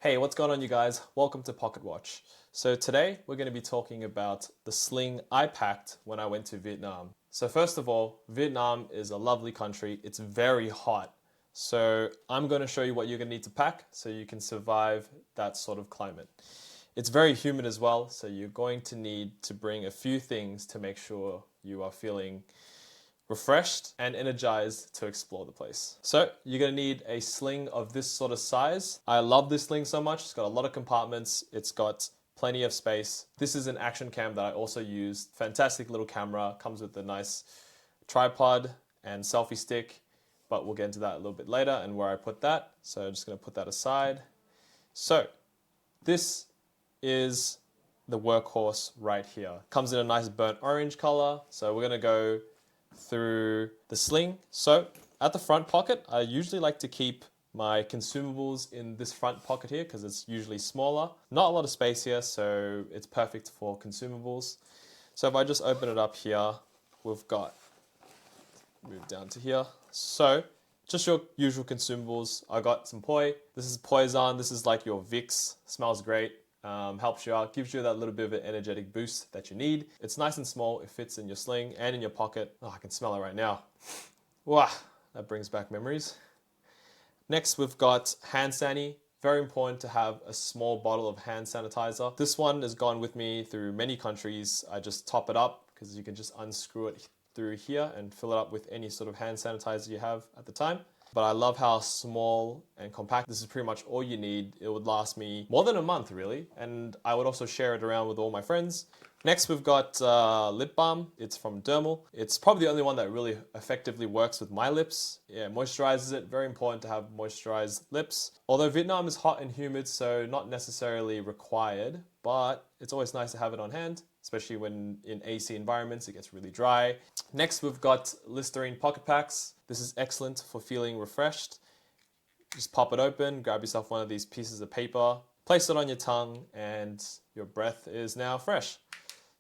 Hey, what's going on you guys? Welcome to Pocket Watch. So today we're going to be talking about the sling I packed when I went to Vietnam. So first of all, Vietnam is a lovely country. It's very hot. So I'm going to show you what you're going to need to pack so you can survive that sort of climate. It's very humid as well, so you're going to need to bring a few things to make sure you are feeling refreshed and energized to explore the place. So you're gonna need a sling of this sort of size. I love this sling so much. It's got a lot of compartments. It's got plenty of space. This is an action cam that I also used. Fantastic little camera. Comes with a nice tripod and selfie stick, but we'll get into that a little bit later and where I put that. So I'm just gonna put that aside. So this is the workhorse right here. Comes in a nice burnt orange color. So we're gonna go through the sling. So at the front pocket, I usually like to keep my consumables in this front pocket here because it's usually smaller. Not a lot of space here, so it's perfect for consumables. So if I just open it up here, we've got, move down to here. So just your usual consumables. I got some poi. This is poison. This is like your Vicks. Smells great. Helps you out, gives you that little bit of an energetic boost that you need. It's nice and small, it fits in your sling and in your pocket. Oh, I can smell it right now. Wow, that brings back memories. Next, we've got hand sani. Very important to have a small bottle of hand sanitizer. This one has gone with me through many countries. I just top it up because you can just unscrew it through here and fill it up with any sort of hand sanitizer you have at the time. But I love how small and compact. This is pretty much all you need. It would last me more than a month, really. And I would also share it around with all my friends. Next, we've got lip balm. It's from Dermal. It's probably the only one that really effectively works with my lips. Yeah, moisturizes it. Very important to have moisturized lips. Although Vietnam is hot and humid, so not necessarily required, but it's always nice to have it on hand, especially when in AC environments, it gets really dry. Next, we've got Listerine pocket packs. This is excellent for feeling refreshed. Just pop it open, grab yourself one of these pieces of paper, place it on your tongue, and your breath is now fresh.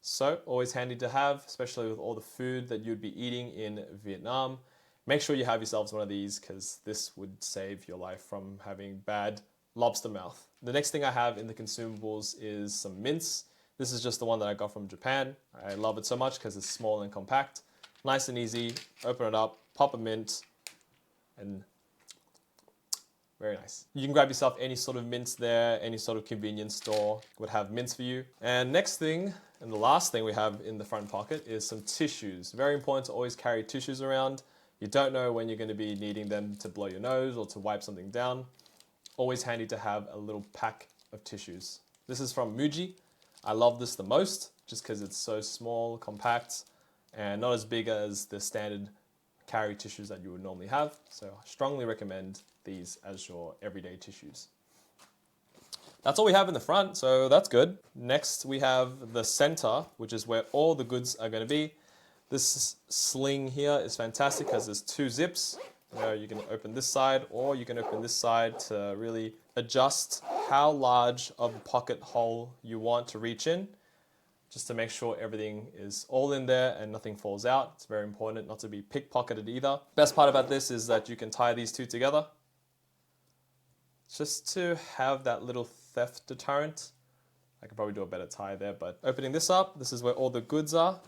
So always handy to have, especially with all the food that you'd be eating in Vietnam. Make sure you have yourselves one of these because this would save your life from having bad lobster mouth. The next thing I have in the consumables is some mints. This is just the one that I got from Japan. I love it so much because it's small and compact. Nice and easy. Open it up, pop a mint, and very nice. You can grab yourself any sort of mints there, any sort of convenience store would have mints for you. And next thing, and the last thing we have in the front pocket is some tissues. Very important to always carry tissues around. You don't know when you're going to be needing them to blow your nose or to wipe something down. Always handy to have a little pack of tissues. This is from Muji. I love this the most just because it's so small, compact, and not as big as the standard carry tissues that you would normally have. So I strongly recommend these as your everyday tissues. That's all we have in the front, so that's good. Next, we have the center, which is where all the goods are going to be. This sling here is fantastic because there's two zips. You can open this side or you can open this side to really adjust how large of a pocket hole you want to reach in, just to make sure everything is all in there and nothing falls out. It's very important not to be pickpocketed either. Best part about this is that you can tie these two together just to have that little theft deterrent. I could probably do a better tie there, but opening this up, this is where all the goods are.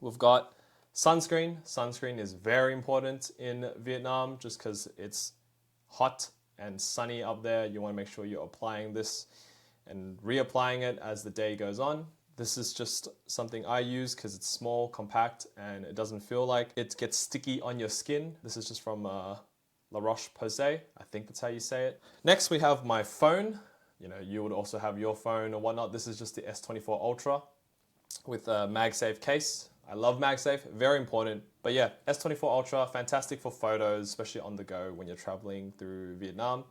We've got sunscreen. Sunscreen is very important in Vietnam just because it's hot and sunny up there. You want to make sure you're applying this and reapplying it as the day goes on. This is just something I use because it's small, compact, and it doesn't feel like it gets sticky on your skin. This is just from La Roche-Posay. I think that's how you say it. Next, we have my phone. You would also have your phone or whatnot. This is just the S24 Ultra with a MagSafe case. I love MagSafe, very important. But yeah, S24 Ultra, fantastic for photos, especially on the go when you're traveling through Vietnam.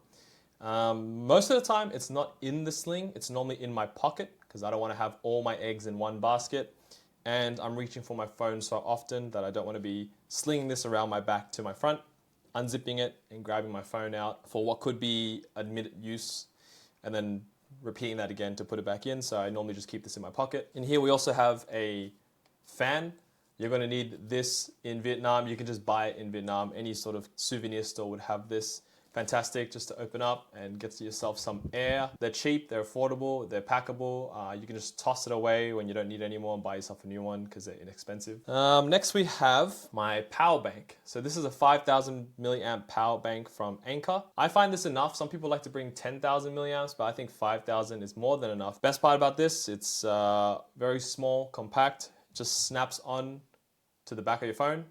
Most of the time, it's not in the sling. It's normally in my pocket because I don't want to have all my eggs in one basket. And I'm reaching for my phone so often that I don't want to be slinging this around my back to my front, unzipping it and grabbing my phone out for what could be a minute use and then repeating that again to put it back in. So I normally just keep this in my pocket. In here, we also have a fan. You're going to need this in Vietnam. You can just buy it in Vietnam. Any sort of souvenir store would have this. fantastic just to open up and get yourself some air. They're cheap, they're affordable, they're packable. You can just toss it away when you don't need it anymore and buy yourself a new one because they're inexpensive. Next we have my power bank. So this is a 5,000 milliamp power bank from Anker. I find this enough. Some people like to bring 10,000 milliamps, but I think 5,000 is more than enough. Best part about this, it's very small, compact, just snaps on to the back of your phone,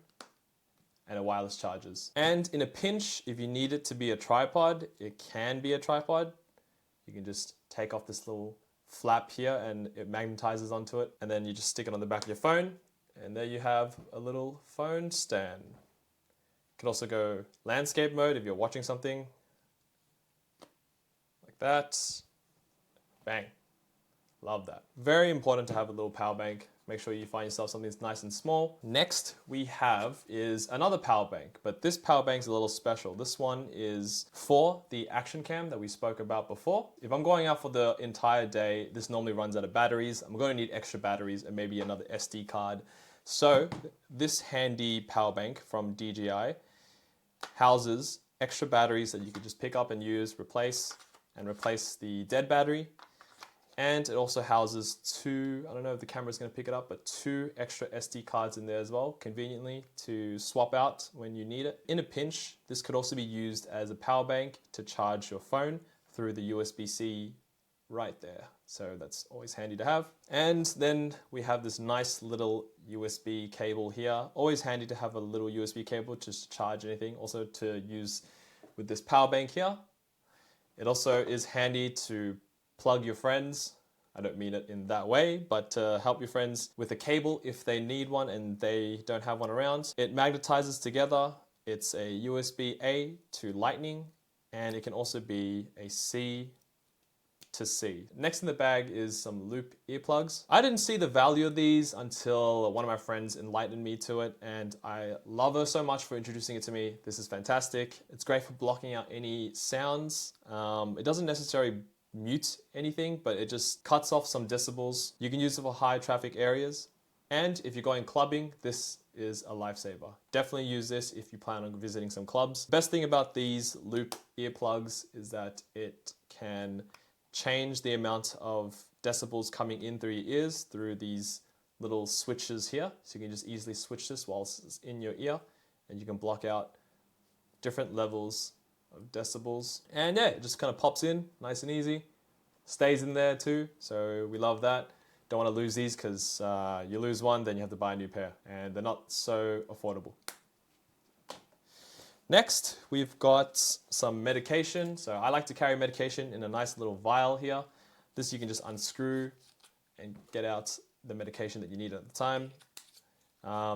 and a wireless charges. And in a pinch, if you need it to be a tripod, it can be a tripod. You can just take off this little flap here and it magnetizes onto it. And then you just stick it on the back of your phone. And there you have a little phone stand. You can also go landscape mode if you're watching something. Like that. Bang. Love that. Very important to have a little power bank. Make sure you find yourself something that's nice and small. Next we have is another power bank, but this power bank is a little special. This one is for the action cam that we spoke about before. If I'm going out for the entire day, this normally runs out of batteries. I'm going to need extra batteries and maybe another SD card. So this handy power bank from DJI houses extra batteries that you could just pick up and use, replace the dead battery. And it also houses two, I don't know if the camera's going to pick it up, but two extra SD cards in there as well, conveniently to swap out when you need it. In a pinch, this could also be used as a power bank to charge your phone through the USB-C right there. So that's always handy to have. And then we have this nice little USB cable here. Always handy to have a little USB cable just to charge anything. Also to use with this power bank here. It also is handy to plug your friends. I don't mean it in that way, but to help your friends with a cable if they need one and they don't have one around. It magnetizes together. It's a USB-A to Lightning, and it can also be a C to C. Next in the bag is some loop earplugs. I didn't see the value of these until one of my friends enlightened me to it, and I love her so much for introducing it to me. This is fantastic. It's great for blocking out any sounds. It doesn't necessarily mute anything, but it just cuts off some decibels. You can use it for high traffic areas. And if you're going clubbing, this is a lifesaver. Definitely use this if you plan on visiting some clubs. Best thing about these loop earplugs is that it can change the amount of decibels coming in through your ears through these little switches here. So you can just easily switch this while it's in your ear, and you can block out different levels of decibels. And yeah, it just kind of pops in nice and easy, stays in there too, so we love that. Don't want to lose these because you lose one, then you have to buy a new pair, and they're not so affordable. Next, we've got some medication. So I like to carry medication in a nice little vial here. This you can just unscrew and get out the medication that you need at the time.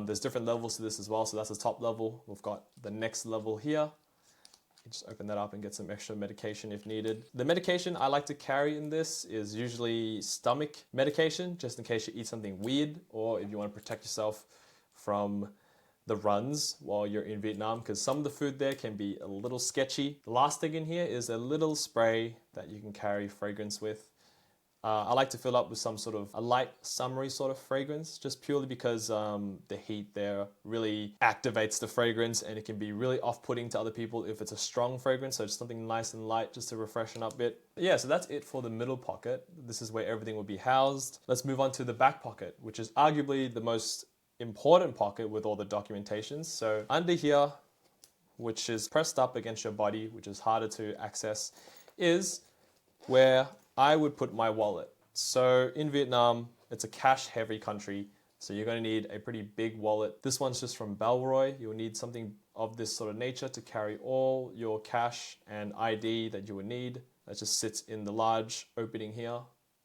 There's different levels to this as well, so that's the top level. We've got the next level here. Just open that up and get some extra medication if needed. The medication I like to carry in this is usually stomach medication, just in case you eat something weird, or if you want to protect yourself from the runs while you're in Vietnam, because some of the food there can be a little sketchy. The last thing in here is a little spray that you can carry fragrance with. I like to fill up with some sort of a light summery sort of fragrance, just purely because the heat there really activates the fragrance, and it can be really off-putting to other people if it's a strong fragrance. So just something nice and light just to refreshen up a bit. But yeah, so that's it for the middle pocket. This is where everything will be housed. Let's move on to the back pocket, which is arguably the most important pocket with all the documentations. So under here, which is pressed up against your body, which is harder to access, is where I would put my wallet. So in Vietnam, it's a cash heavy country, so you're going to need a pretty big wallet. This one's just from Belroy. You'll need something of this sort of nature to carry all your cash and ID that you would need. That just sits in the large opening here.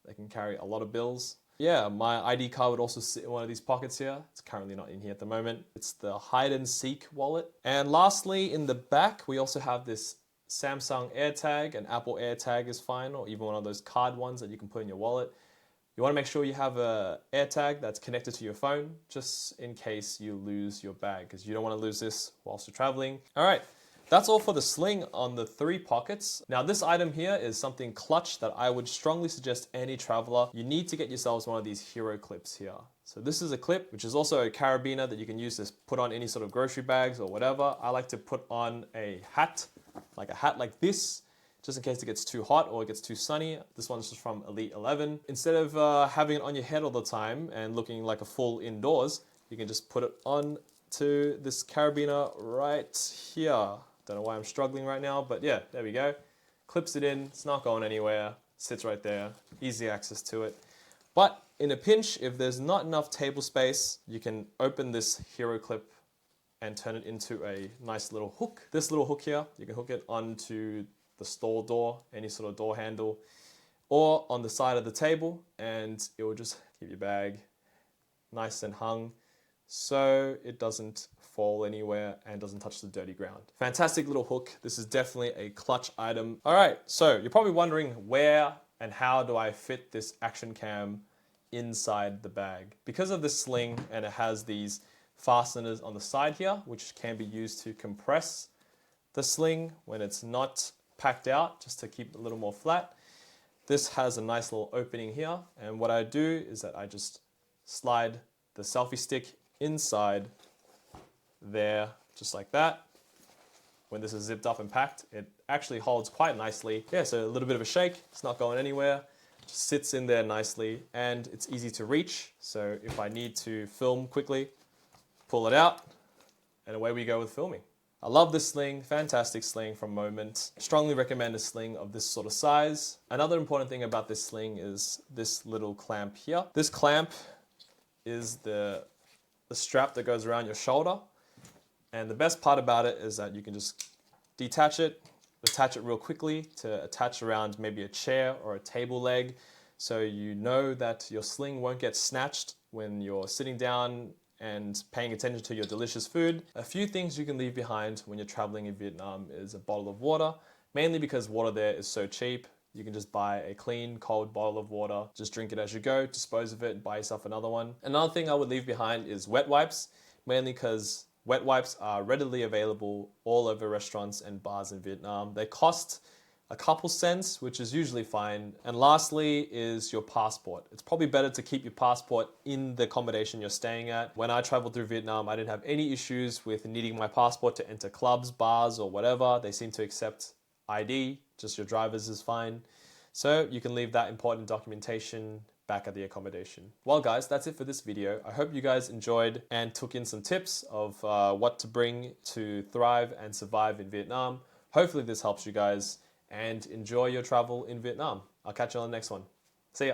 They can carry a lot of bills. Yeah, my ID card would also sit in one of these pockets here. It's currently not in here at the moment. It's the hide and seek wallet. And lastly, in the back, we also have this Samsung AirTag, and Apple AirTag is fine, or even one of those card ones that you can put in your wallet. You want to make sure you have a AirTag that's connected to your phone, just in case you lose your bag, because you don't want to lose this whilst you're traveling. All right, that's all for the Sling on the 3 pockets. Now this item here is something clutch that I would strongly suggest any traveler. You need to get yourselves one of these hero clips here. So this is a clip, which is also a carabiner that you can use to put on any sort of grocery bags or whatever. I like to put on a hat like a hat like this, just in case it gets too hot or it gets too sunny. This one's just from Elite 11. Instead of having it on your head all the time and looking like a full indoors, you can just put it on to this carabiner right here. Don't know why I'm struggling right now, but yeah, there we go. Clips it in, it's not going anywhere, sits right there, easy access to it. But in a pinch, if there's not enough table space, you can open this hero clip and turn it into a nice little hook. This little hook here, you can hook it onto the stall door, any sort of door handle, or on the side of the table, and it will just keep your bag nice and hung so it doesn't fall anywhere and doesn't touch the dirty ground. Fantastic little hook. This is definitely a clutch item. All right, so you're probably wondering where and how do I fit this action cam inside the bag? Because of the sling and it has these fasteners on the side here, which can be used to compress the sling when it's not packed out, just to keep it a little more flat. This has a nice little opening here, and what I do is that I just slide the selfie stick inside there, just like that. When this is zipped up and packed, it actually holds quite nicely. Yeah, so a little bit of a shake, it's not going anywhere, just sits in there nicely, and it's easy to reach. So if I need to film quickly, pull it out, and away we go with filming. I love this sling, fantastic sling from Moment. Strongly recommend a sling of this sort of size. Another important thing about this sling is this little clamp here. This clamp is the strap that goes around your shoulder. And the best part about it is that you can just detach it, attach it real quickly to attach around maybe a chair or a table leg. So you know that your sling won't get snatched when you're sitting down and paying attention to your delicious food. A few things you can leave behind when you're traveling in Vietnam is a bottle of water, mainly because water there is so cheap. You can just buy a clean, cold bottle of water, just drink it as you go, dispose of it, and buy yourself another one. Another thing I would leave behind is wet wipes, mainly because wet wipes are readily available all over restaurants and bars in Vietnam. They cost a couple cents, which is usually fine. And lastly is your passport. It's probably better to keep your passport in the accommodation you're staying at. When I traveled through Vietnam, I didn't have any issues with needing my passport to enter clubs, bars, or whatever. They seem to accept ID, just your driver's is fine. So you can leave that important documentation back at the accommodation. Well guys, that's it for this video. I hope you guys enjoyed and took in some tips of what to bring to thrive and survive in Vietnam. Hopefully this helps you guys, and enjoy your travel in Vietnam. I'll catch you on the next one. See ya.